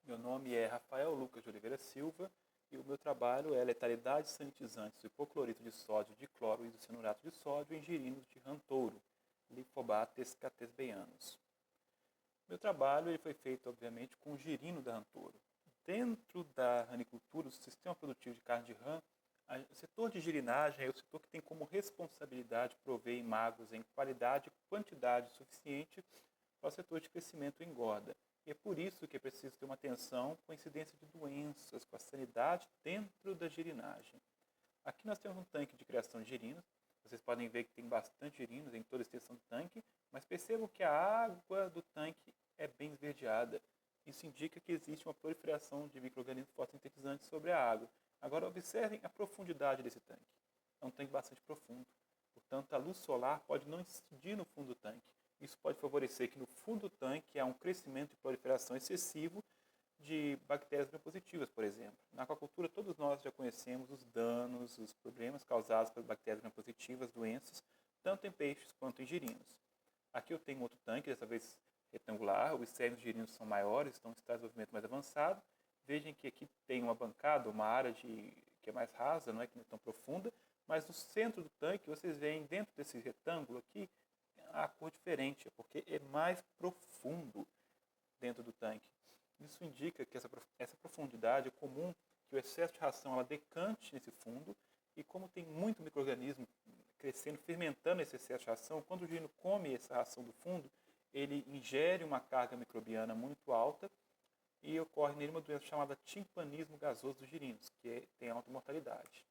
Meu nome é Rafael Lucas de Oliveira Silva e o meu trabalho é letalidade de sanitizantes do hipoclorito de sódio, de cloro e do cianurato de sódio em girinos de rantouro, Lyphobates catesbeianus. Meu trabalho ele foi feito, obviamente, com o girino da rantouro. Dentro da ranicultura, o sistema produtivo de carne de rã, o setor de girinagem é o setor que tem como responsabilidade prover imagos em qualidade e quantidade suficiente para o setor de crescimento e engorda. E é por isso que é preciso ter uma atenção com a incidência de doenças, com a sanidade dentro da girinagem. Aqui nós temos um tanque de criação de girinos. Vocês podem ver que tem bastante girinos em toda a extensão do tanque, mas percebam que a água do tanque é bem esverdeada. Isso indica que existe uma proliferação de micro-organismos fotossintetizantes sobre a água. Agora observem a profundidade desse tanque. É um tanque bastante profundo. Portanto, a luz solar pode não incidir no fundo do tanque. Isso pode favorecer que no fundo do tanque há um crescimento e proliferação excessivo de bactérias gram-positivas, por exemplo. Na aquacultura, todos nós já conhecemos os danos, os problemas causados pelas bactérias gram-positivas, doenças, tanto em peixes quanto em girinos. Aqui eu tenho outro tanque, dessa vez retangular, os externos girinos são maiores, estão em estado de desenvolvimento mais avançado. Vejam que aqui tem uma bancada, uma área que é mais rasa, não é que não é tão profunda, mas no centro do tanque, vocês veem dentro desse retângulo aqui, a cor diferente, porque é mais profundo dentro do tanque. Isso indica que essa profundidade é comum que o excesso de ração ela decante nesse fundo e como tem muito micro-organismo crescendo, fermentando esse excesso de ração, quando o girino come essa ração do fundo, ele ingere uma carga microbiana muito alta e ocorre nele uma doença chamada timpanismo gasoso dos girinos, que tem alta mortalidade.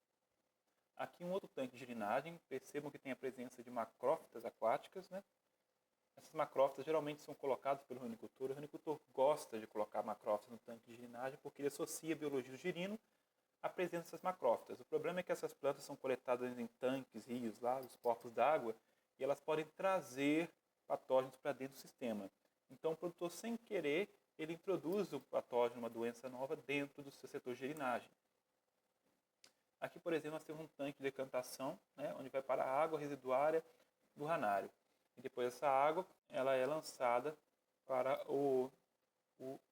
Aqui um outro tanque de girinagem, percebam que tem a presença de macrófitas aquáticas, né? Essas macrófitas geralmente são colocadas pelo ranicultor. O ranicultor gosta de colocar macrófitas no tanque de girinagem porque ele associa a biologia do girino à presença dessas macrófitas. O problema é que essas plantas são coletadas em tanques, rios, lagos, corpos d'água e elas podem trazer patógenos para dentro do sistema. Então o produtor, sem querer, ele introduz o patógeno, uma doença nova, dentro do seu setor de girinagem. Aqui, por exemplo, nós temos um tanque de decantação, né, onde vai para a água residuária do ranário. E depois essa água ela é lançada para o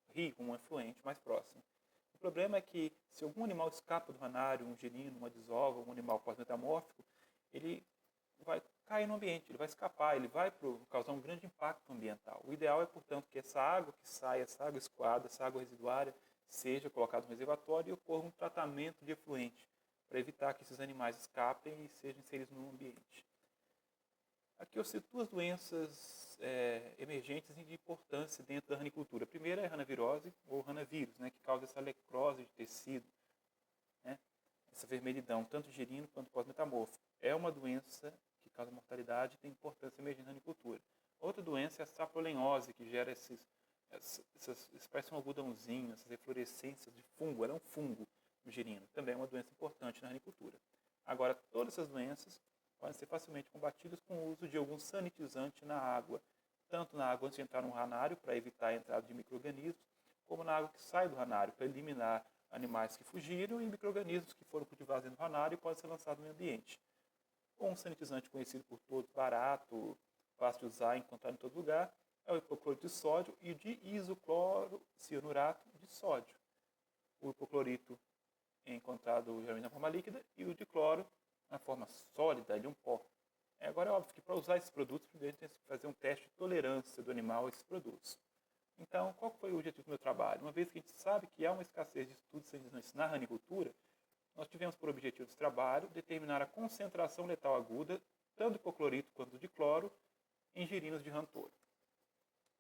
rio, um efluente mais próximo. O problema é que se algum animal escapa do ranário, um girino, uma desova, um animal pós-metamórfico, ele vai cair no ambiente, ele vai escapar, ele vai causar um grande impacto ambiental. O ideal é, portanto, que essa água que sai, essa água escoada, essa água residuária, seja colocada no reservatório e ocorra um tratamento de efluente, para evitar que esses animais escapem e sejam inseridos no ambiente. Aqui eu cito duas doenças emergentes e de importância dentro da ranicultura. A primeira é a ranavirose, ou ranavírus, né, que causa essa necrose de tecido, né, essa vermelhidão, tanto girino quanto pós-metamórfico. É uma doença que causa mortalidade e tem importância emergente na ranicultura. Outra doença é a saprolenhose, que gera parece um algodãozinho, essas eflorescências de fungo. Ela é um fungo, o girino. Também é uma doença importante na ranicultura. Agora, todas essas doenças podem ser facilmente combatidas com o uso de algum sanitizante na água, tanto na água antes de entrar no ranário, para evitar a entrada de micro-organismos, como na água que sai do ranário, para eliminar animais que fugiram e micro-organismos que foram cultivados dentro do ranário e podem ser lançados no meio ambiente. Um sanitizante conhecido por todos, barato, fácil de usar, encontrado em todo lugar, é o hipoclorito de sódio e o de isoclorocianurato de sódio. O hipoclorito é encontrado geralmente na forma líquida e o de cloro na forma sólida, de um pó. Agora é óbvio que para usar esses produtos, primeiro tem que fazer um teste de tolerância do animal a esses produtos. Então, qual foi o objetivo do meu trabalho? Uma vez que a gente sabe que há uma escassez de estudos sanitizantes na ranicultura, nós tivemos por objetivo desse trabalho determinar a concentração letal aguda, tanto do hipoclorito quanto do de cloro, em girinos de rantouro.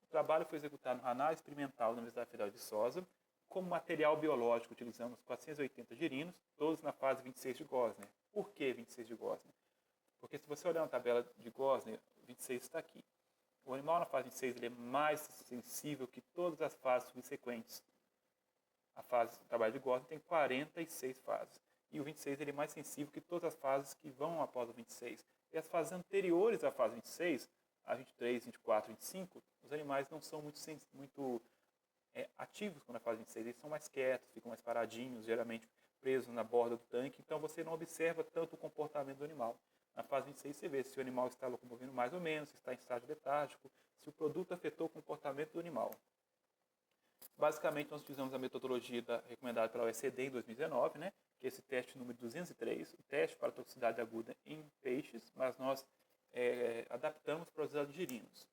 O trabalho foi executado no ranário experimental da Universidade Federal de Viçosa. Como material biológico, utilizamos 480 girinos, todos na fase 26 de Gosner. Por que 26 de Gosner? Porque se você olhar na tabela de Gosner, 26 está aqui. O animal na fase 26 ele é mais sensível que todas as fases subsequentes. A fase do trabalho de Gosner tem 46 fases. E o 26 ele é mais sensível que todas as fases que vão após o 26. E as fases anteriores à fase 26, a 23, 24, 25, os animais não são muito ativos quando a fase 26. Eles são mais quietos, ficam mais paradinhos, geralmente presos na borda do tanque. Então você não observa tanto o comportamento do animal. Na fase 26 você vê se o animal está locomovendo mais ou menos, se está em estágio letárgico, se o produto afetou o comportamento do animal. Basicamente, nós utilizamos a metodologia recomendada pela OECD em 2019, né, que é esse teste número 203, o teste para toxicidade aguda em peixes, mas nós adaptamos para os ingerinos.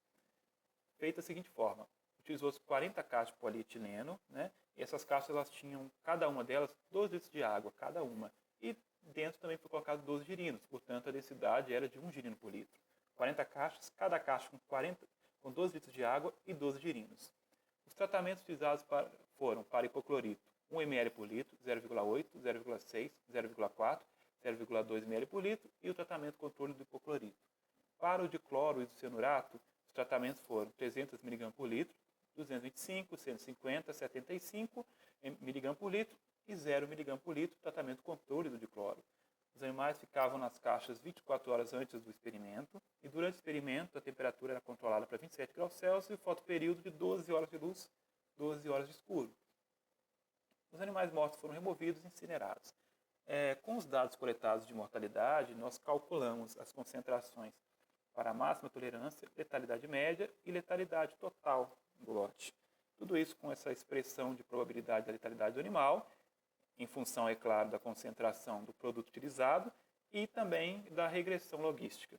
Feita da seguinte forma: utilizou-se 40 caixas de polietileno, né? E essas caixas elas tinham, cada uma delas, 12 litros de água, cada uma. E dentro também foi colocado 12 girinos, portanto a densidade era de 1 girino por litro. 40 caixas, cada caixa com 12 litros de água e 12 girinos. Os tratamentos utilizados foram para hipoclorito 1 ml por litro, 0,8, 0,6, 0,4, 0,2 ml por litro e o tratamento controle do hipoclorito. Para o dicloro isocianurato, os tratamentos foram 300 mg por litro, 225, 150, 75 mg por litro e 0 mg por litro, tratamento controle do dicloro. Os animais ficavam nas caixas 24 horas antes do experimento e durante o experimento a temperatura era controlada para 27 graus Celsius e o fotoperíodo de 12 horas de luz, 12 horas de escuro. Os animais mortos foram removidos e incinerados. Com os dados coletados de mortalidade, nós calculamos as concentrações para a máxima tolerância, letalidade média e letalidade total do lote. Tudo isso com essa expressão de probabilidade da letalidade do animal, em função, é claro, da concentração do produto utilizado e também da regressão logística.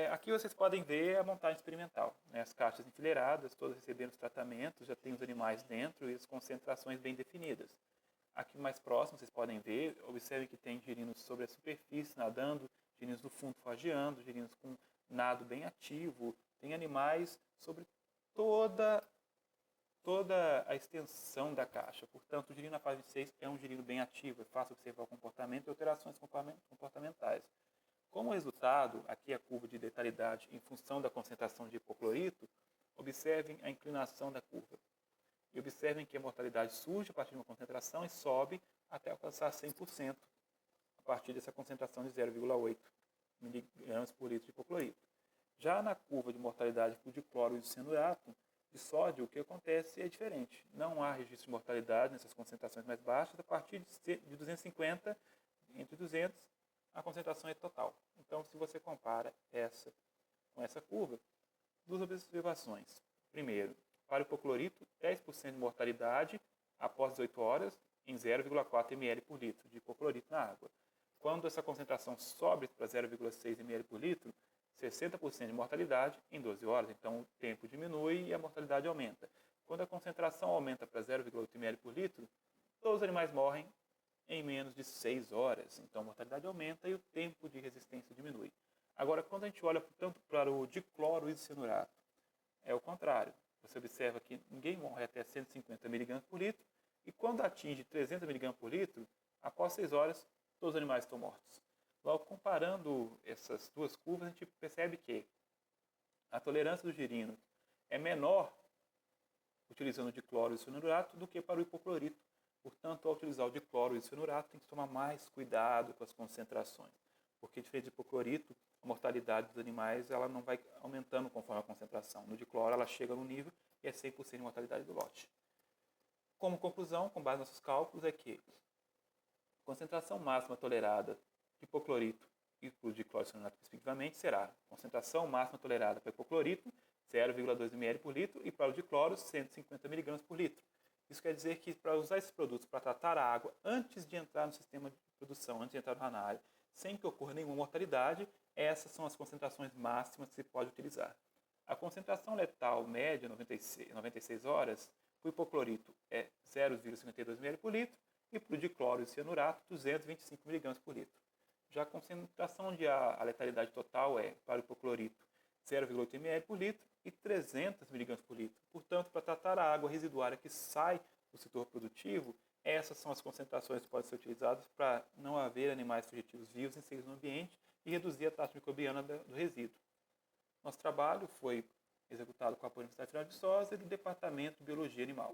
Aqui vocês podem ver a montagem experimental, né? As caixas enfileiradas, todas recebendo os tratamentos, já tem os animais dentro e as concentrações bem definidas. Aqui mais próximo vocês podem ver, observem que tem girinos sobre a superfície nadando, girinos do fundo forrageando, girinos com nado bem ativo, tem animais sobre toda a extensão da caixa. Portanto, o girino na fase 6 é um girino bem ativo, é fácil observar o comportamento e alterações comportamentais. Como resultado, aqui a curva de letalidade em função da concentração de hipoclorito, observem a inclinação da curva. E observem que a mortalidade surge a partir de uma concentração e sobe até alcançar 100% a partir dessa concentração de 0,8 mg por litro de hipoclorito. Já na curva de mortalidade por dicloro isocianurato de sódio, o que acontece é diferente. Não há registro de mortalidade nessas concentrações mais baixas. A partir de 250, entre 200, a concentração é total. Então, se você compara essa com essa curva, duas observações. Primeiro, para o hipoclorito, 10% de mortalidade após 18 horas em 0,4 ml por litro de hipoclorito na água. Quando essa concentração sobe para 0,6 ml por litro, 60% de mortalidade em 12 horas. Então, o tempo diminui e a mortalidade aumenta. Quando a concentração aumenta para 0,8 ml por litro, todos os animais morrem em menos de 6 horas. Então, a mortalidade aumenta e o tempo de resistência diminui. Agora, quando a gente olha tanto para o dicloro isocianurato, é o contrário. Você observa que ninguém morre até 150 mg por litro e quando atinge 300 mg por litro, após 6 horas, todos os animais estão mortos. Logo, comparando essas duas curvas, a gente percebe que a tolerância do girino é menor utilizando o dicloro isocianurato do que para o hipoclorito. Portanto, ao utilizar o dicloro isocianurato, tem que tomar mais cuidado com as concentrações, porque diferente do hipoclorito, a mortalidade dos animais ela não vai aumentando conforme a concentração. No dicloro, ela chega no nível e é 100% de mortalidade do lote. Como conclusão, com base nos nossos cálculos, é que a concentração máxima tolerada de hipoclorito e por dicloro isocianurato especificamente será concentração máxima tolerada para hipoclorito 0,2 ml por litro e para o dicloro 150 mg por litro. Isso quer dizer que para usar esses produtos para tratar a água antes de entrar no sistema de produção, antes de entrar no ranário, sem que ocorra nenhuma mortalidade, essas são as concentrações máximas que se pode utilizar. A concentração letal média, 96 horas, para o hipoclorito é 0,52 ml por litro e para o dicloro isocianurato 225 mg por litro. Já a concentração a letalidade total é, para o hipoclorito, 0,8 ml por litro e 300 mg por litro. Portanto, para tratar a água residuária que sai do setor produtivo, essas são as concentrações que podem ser utilizadas para não haver animais fugitivos vivos inseridos no ambiente e reduzir a taxa microbiana do resíduo. Nosso trabalho foi executado com a Universidade Federal de Viçosa e do Departamento de Biologia Animal.